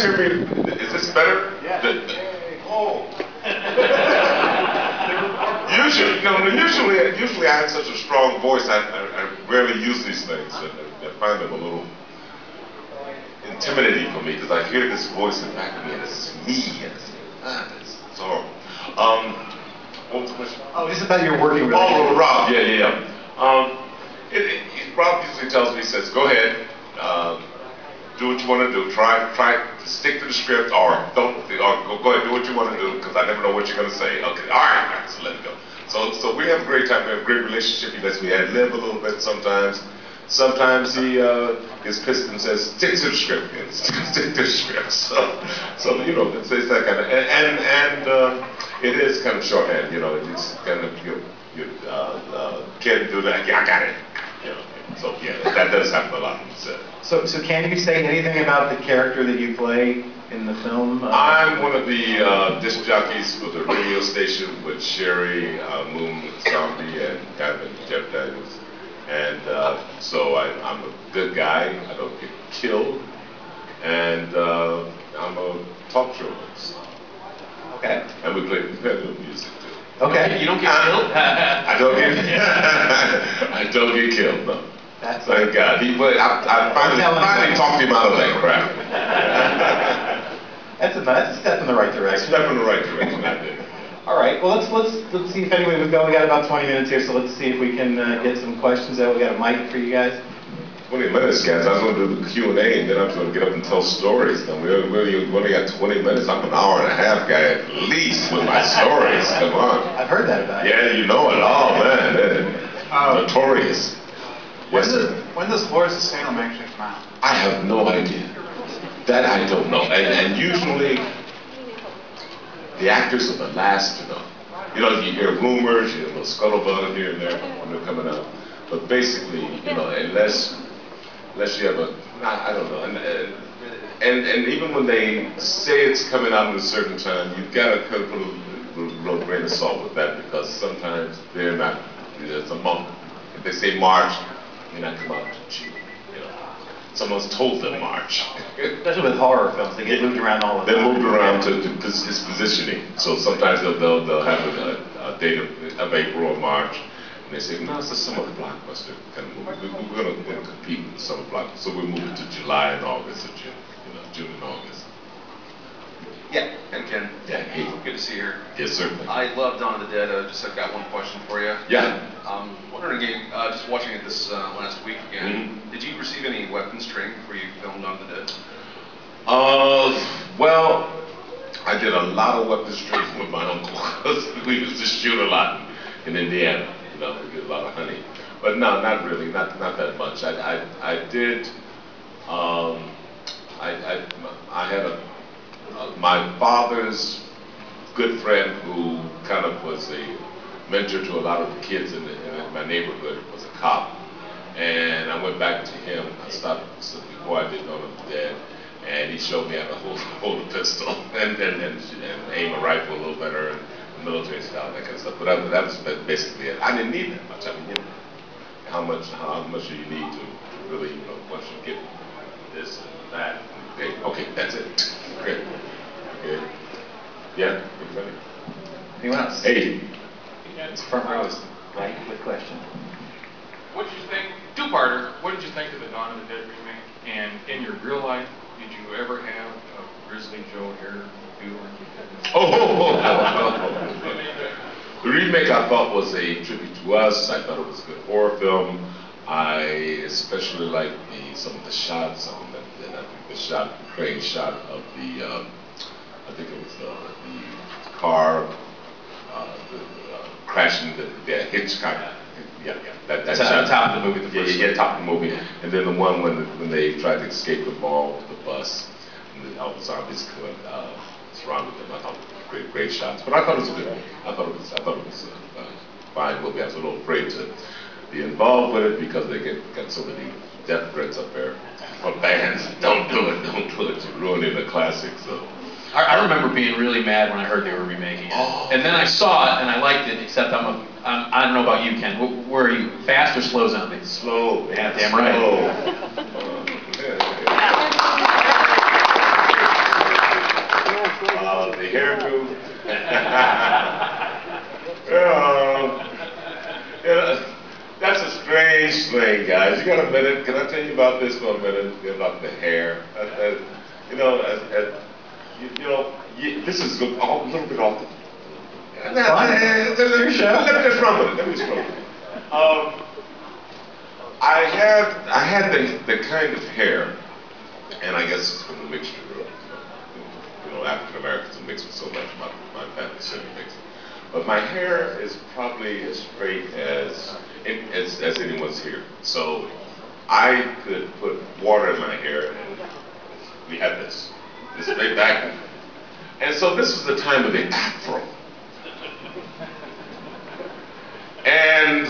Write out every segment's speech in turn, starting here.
guys hear me? Is this better? Yeah. Oh. Usually I have such a strong voice, I rarely use these things. I find them a little intimidating for me because I hear this voice in the back of me and it's me. And it's horrible. What was the question? Oh, just about your working relationship. Oh, Rob, yeah. Rob usually tells me, he says, go ahead, do what you want to do. Try to stick to the script, or don't, or go ahead, do what you want to do, because I never know what you're going to say. Okay, all right, so let it go. So we have a great time. We have a great relationship. He lets me ad-lib a little bit sometimes. Sometimes he gets pissed and says, stick to the script, man. Stick to the script. So you know, it's that kind of, and it is kind of shorthand, you know. It's kind of you can't do that. Yeah, I got it. You know. So yeah, that does happen a lot. So can you say anything about the character that you play in the film? I'm one of the disc jockeys for the radio station with Sherry, Moon Zombie, and Gavin Jeff Daniels. And so I'm a good guy. I don't get killed, and I'm a talk show host. Okay. And we play competitive music too. Okay. You don't get killed? I don't get killed, no. Thank God. But I finally talked him out of that crap. That's a step in the right direction. Step in the right direction, I did. All right. Well, let's see if anyway we go. We got about 20 minutes here, so let's see if we can get some questions out. We got a mic for you guys. 20 minutes, guys. I was going to do the Q&A, and then I was going to get up and tell stories. And we only got 20 minutes. I'm an hour and a half guy at least with my stories. Come on. I've heard that about you. Yeah, you know it. Oh, man. Notorious. When does Flores the Salem actually come out? I have no idea. That I don't know. And usually, the actors are the last to know. You know, you hear rumors, you hear a little scuttlebutt here and there when they're coming out. But basically, you know, unless you have I don't know. And even when they say it's coming out at a certain time, you've got to put a little grain of salt with that, because sometimes they're not. There's a month. If they say March, they may not come out until June. You know, someone's told them March. Especially with horror films, they get moved around all the time. They're moved around to its positioning. So sometimes they'll have a date of April or March. And they say, no, it's a summer blockbuster kind of movie. We're going to compete with the summer blockbuster. So we move it to July and August, or June and August. Yeah, and Ken. Yeah, hey. Good to see you here. Yes, certainly. I love Dawn of the Dead. I've got one question for you. Yeah. Wondering again, just watching it this last week again, did you receive any weapons training before you filmed Dawn of the Dead? Well, I did a lot of weapons training with my uncle, because we used to shoot a lot in Indiana. You know, we did a lot of hunting. But no, not really, not that much. I did. I had my father's good friend who kind of was a mentor to a lot of the kids in my neighborhood, was a cop. And I went back to him. I stopped before I did Dawn of the Dead, and he showed me how to hold a pistol and aim a rifle a little better, and military style, that kind of stuff. But that was basically it. I didn't need that much. I mean, you know, how much do you need to really, you know, once you get this and that? Okay, that's it. Great. Okay. Yeah. Anybody? Anyone else? Hey. It's front row, right, with question. What did you think? Two-parter. What did you think of the Dawn of the Dead remake? And in your real life, did you ever have a Grizzly Joe hairdo like you did? The remake I thought was a tribute to us. I thought it was a good horror film. I especially liked some of the shots. I think the crane shot of the, I think it was the car crashing the Hitchcock. Yeah, that shot. Top of the movie. Yeah, top of the movie. And then the one when they tried to escape the mall with the bus, and all the zombies surrounded them. I thought it was great shots. But I thought it was a good movie. I thought it was a fine movie. I was a little afraid to be involved with it because they got so many death threats up there from fans. Don't do it. You're ruining the classic. So. I remember being really mad when I heard they were remaking it. Oh. And then I saw it and I liked it, except I don't know about you, Ken. Where are you? Fast or slow zombies? Slow. Yeah, damn right. The hairdo. That's a strange thing, guys. You got a minute? Can I tell you about this for a minute? About the hair. This is a little bit off the. Let me just run with it. I had the kind of hair, and I guess it's from the mixture of, African Americans are mixed with so much. My family certainly mixed. But my hair is probably as straight as anyone's here. So I could put water in my hair, and we had this straight back. And so this was the time of the afro. And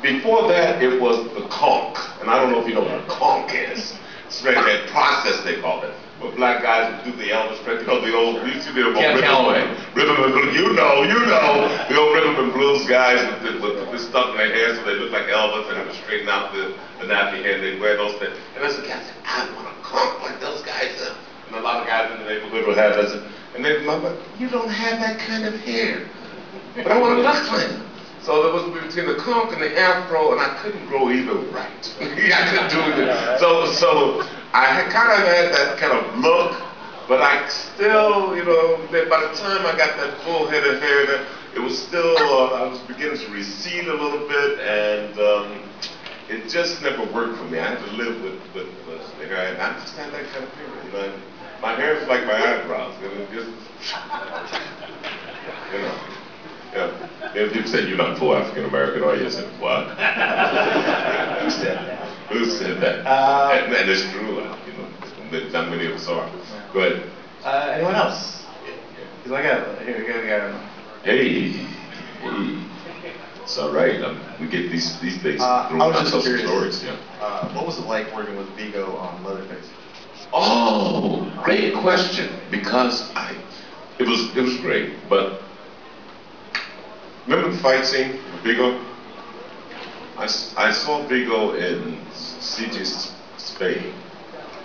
before that, it was the conch. And I don't know if you know what a conch is. It's really that process, they call it. Where black guys would do the Elvis trick. You know, the old, we used to do the rhythm and blues. You know. The old rhythm and blues guys with this stuff in their hair so they look like Elvis, and it would straighten out the nappy hair, and they'd wear those things. And as a kid, I said, I want a conch like those guys. And a lot of guys in the neighborhood would have this. And they'd be like, you don't have that kind of hair. But I want to look like it. So there was between the conch and the afro, and I couldn't grow either right. I couldn't do it. So I had kind of had that kind of look, but I still, by the time I got that full head of hair, it was still, I was beginning to recede a little bit, and it just never worked for me. I had to live with the hair. I just had that kind of hair. My hair is like my eyebrows. Yeah. People say you're not full African American, are you? I said, what? Who said that? Who said that? And it's true. Not many of us are. Go ahead. Anyone else? Because I got Hey. It's all right. We get these things. I was just curious. Stories. Yeah. What was it like working with Vigo on Leatherface? Oh, great question. Because it was great, but. Remember the fight scene with Vigo? I saw Vigo in CJ Spain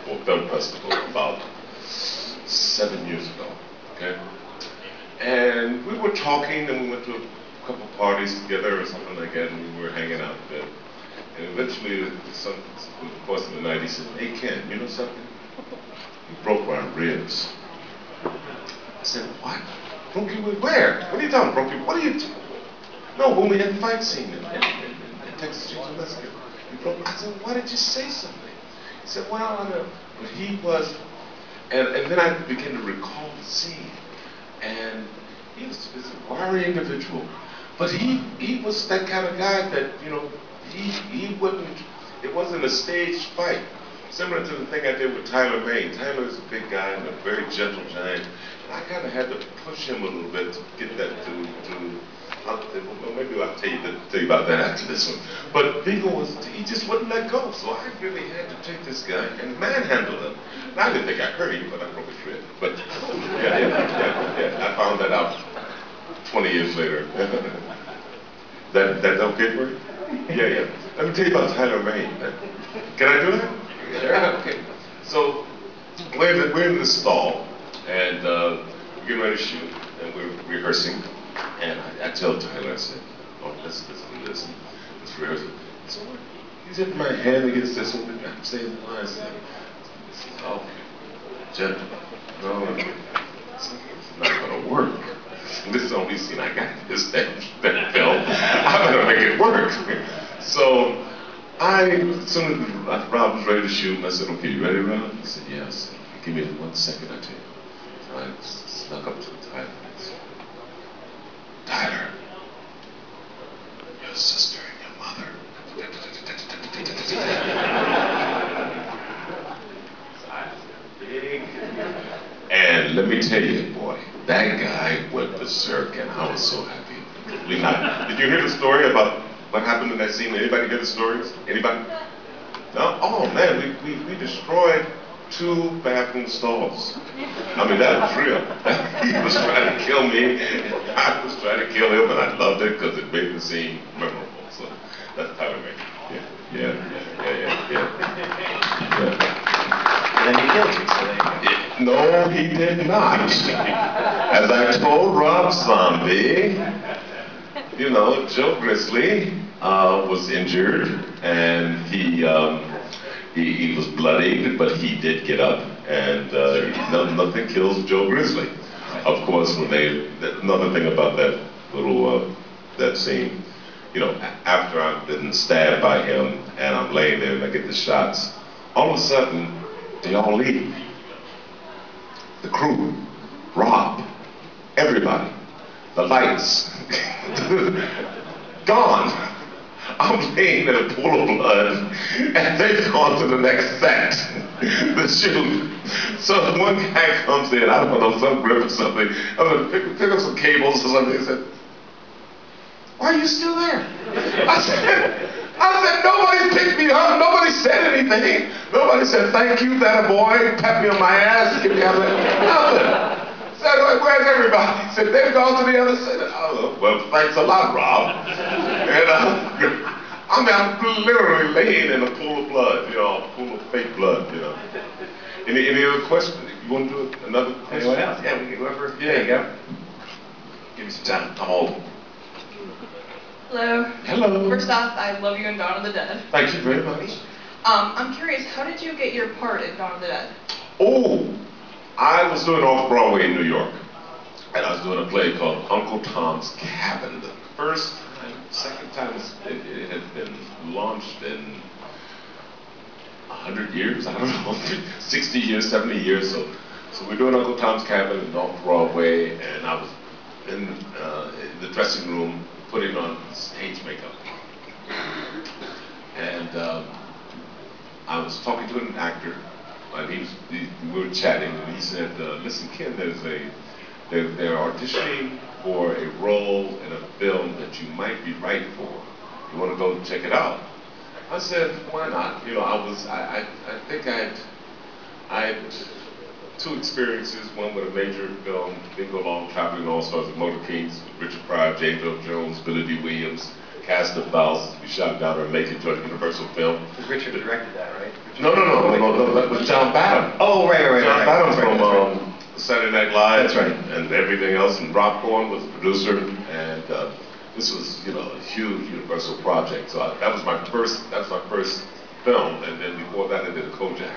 for Film Festival about 7 years ago. Okay, and we were talking, and we went to a couple parties together or something like that, and we were hanging out there. And eventually, in the course of the night, he said, "Hey Ken, you know something? You broke my ribs." I said, "What? Broke you with where? What are you talking? Broke you? What are you talking?" No, when we had the fight scene in Texas Chainsaw Massacre, I said, why did you say something? He said, well, but he was, and then I began to recall the scene, and he was a wiry individual, but he was that kind of guy that, he wouldn't, it wasn't a staged fight. Similar to the thing I did with Tyler Mane. Tyler is a big guy and a very gentle giant, and I kind of had to push him a little bit to get that to maybe I'll tell you about that after this one. But Vigo he just wouldn't let go. So I really had to take this guy and manhandle him. And I didn't think I hurt him, but I broke his rib. But yeah, I found that out 20 years later. That okay for you? Yeah. Let me tell you about Tyler Mane. Can I do that? Sure. Okay. So we're in the stall, and we're getting ready to shoot, and we're rehearsing. And I tell Tyler, I said, oh, let's do this. Let's rehearse it. So he's hitting my hand against this one. I'm saying the line. I said, this is okay. Gentle. No, it's not going to work. This is the only scene I got in that film. I'm going to make it work. So as soon as Rob was ready to shoot, and I said, okay, you ready, Rob? He said, yes. Give me 1 second, I tell you. So I snuck up to Tyler. Tyler, your sister and your mother. And let me tell you, boy, that guy went berserk, and I was so happy. Did you hear the story about what happened in that scene? Anybody hear the stories? Anybody? No? Oh man, we destroyed 2 bathroom stalls. I mean, that was real. He was trying to kill me, and I was trying to kill him, and I loved it because it made the scene memorable. So that's Tyler Mane. Yeah. And then you killed me, so there you go. No, he did not. As I told Rob Zombie, you know, Joe Grizzly was injured, and he was bloodied, but he did get up, and nothing kills Joe Grizzly. Of course, another thing about that little that scene, you know, after I've been stabbed by him and I'm laying there and I get the shots, all of a sudden they all leave. The crew, Rob, everybody, the lights, gone. I'm laying in a pool of blood, and they've gone to the next set, the shoot. So one guy comes in, I don't know, some grip or something, I'm gonna pick up some cables or something. He said, "Why are you still there?" I said, nobody picked me up, nobody said anything. Nobody said, "Thank you, that a boy, pat me on my ass, give me a nothing." Said, "Where's everybody?" He said, "They've gone to the other side." Oh, well, thanks a lot, Rob. And I'm literally laying in a pool of blood, you know, a pool of fake blood, you know. Any other questions? You want to do another question? Anyone else? Yeah, whoever. Yeah. There you go. Give me some time. I'm old. Hello. Hello. First off, I love you in Dawn of the Dead. Thank you very much. I'm curious, how did you get your part in Dawn of the Dead? Oh, I was doing off-Broadway in New York, and I was doing a play called Uncle Tom's Cabin. The first time, second time it had been launched in 100 years, I don't know, 60 years, 70 years. So we're doing Uncle Tom's Cabin in off-Broadway, and I was in the dressing room putting on stage makeup. And I was talking to an actor, and we were chatting, and he said, "Listen, Ken, they're auditioning for a role in a film that you might be right for. You want to go check it out?" I said, "Why not?" You know, I think I had two experiences, one with a major film, Bingo Long, Traveling All Stars of Motor Kings, with Richard Pryor, James Earl Jones, Billy D. Williams, cast of thousands. We shot down our Macon Joint Universal Film. Richard directed that, right? No, that was John Badham. Oh, right. John Badham That's right, from Saturday Night Live. That's right. And everything else. And Rob Corn was the producer. And this was, you know, a huge Universal project. So that was my first film. And then before that, I did a Kojak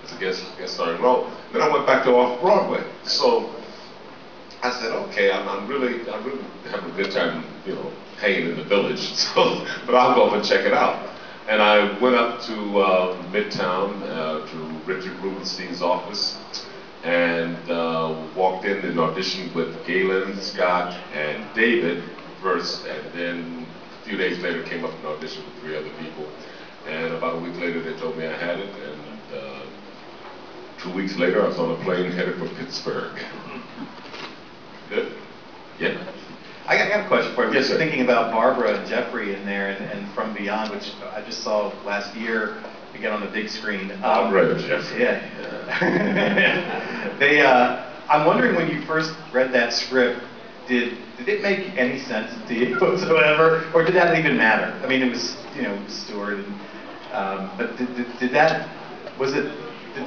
as a guest starring role. Then I went back to off-Broadway. So I said, okay, I'm really having a good time, you know, hanging in the village. So, but I'll go up and check it out. And I went up to Midtown to Richard Rubenstein's office and walked in and auditioned with Galen, Scott, and David first. And then a few days later came up and auditioned with 3 other people. And about a week later they told me I had it. And 2 weeks later I was on a plane headed for Pittsburgh. Good? Yeah. I got a question for you. Yes, Just sir. thinking about Barbara and Jeffrey in there and From Beyond, which I just saw last year again on the big screen. I've read Jeffrey. Yeah. I'm wondering, when you first read that script, did it make any sense to you whatsoever, or did that even matter? I mean, it was, you know, Stewart, and, but did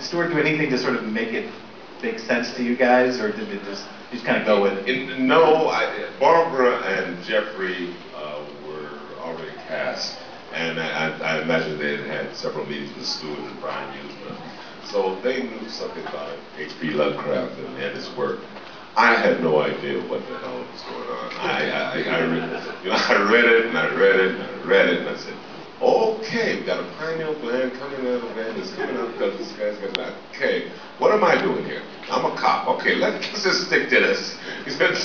Stewart do anything to sort of make it make sense to you guys, or did it just kind of go with it? No, Barbara and Jeffrey were already cast, and I imagine they had several meetings with Stewart and Brian Usman, so they knew something about H.P. Lovecraft and his work. I had no idea what the hell was going on. I read it and I read it, and I said, okay, we got a pineal gland coming out of the gland, it's coming out because this guy's got that. Okay, what am I doing here? I'm a cop. Okay, let's just stick to this. He said,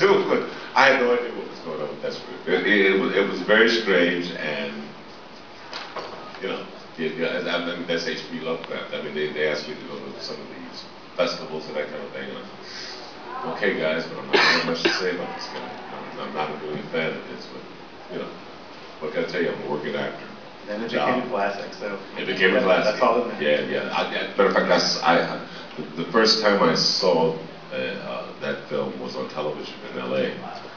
I had no idea what was going on with that script. It was very strange, and, you know, I mean, that's H.P. Lovecraft. I mean, they asked me to go to some of these festivals and that kind of thing. And I said, okay, guys, but I'm not have much to say about this guy. I'm not a really fan of his, but, you know, what can I tell you? I'm a working actor. Then it became a classic, so. It became a classic. That's all that matters. Yeah. Matter of fact, the first time I saw that film was on television in L.A.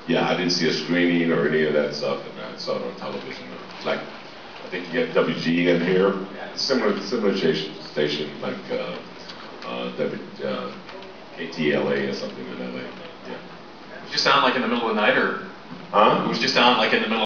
Yeah, I didn't see a screening or any of that stuff, and I saw it on television. Like, I think you get WGN here, similar station like ATLA or something in LA. Yeah. It was just on like in the middle of the night, or Huh? it was just on like in the middle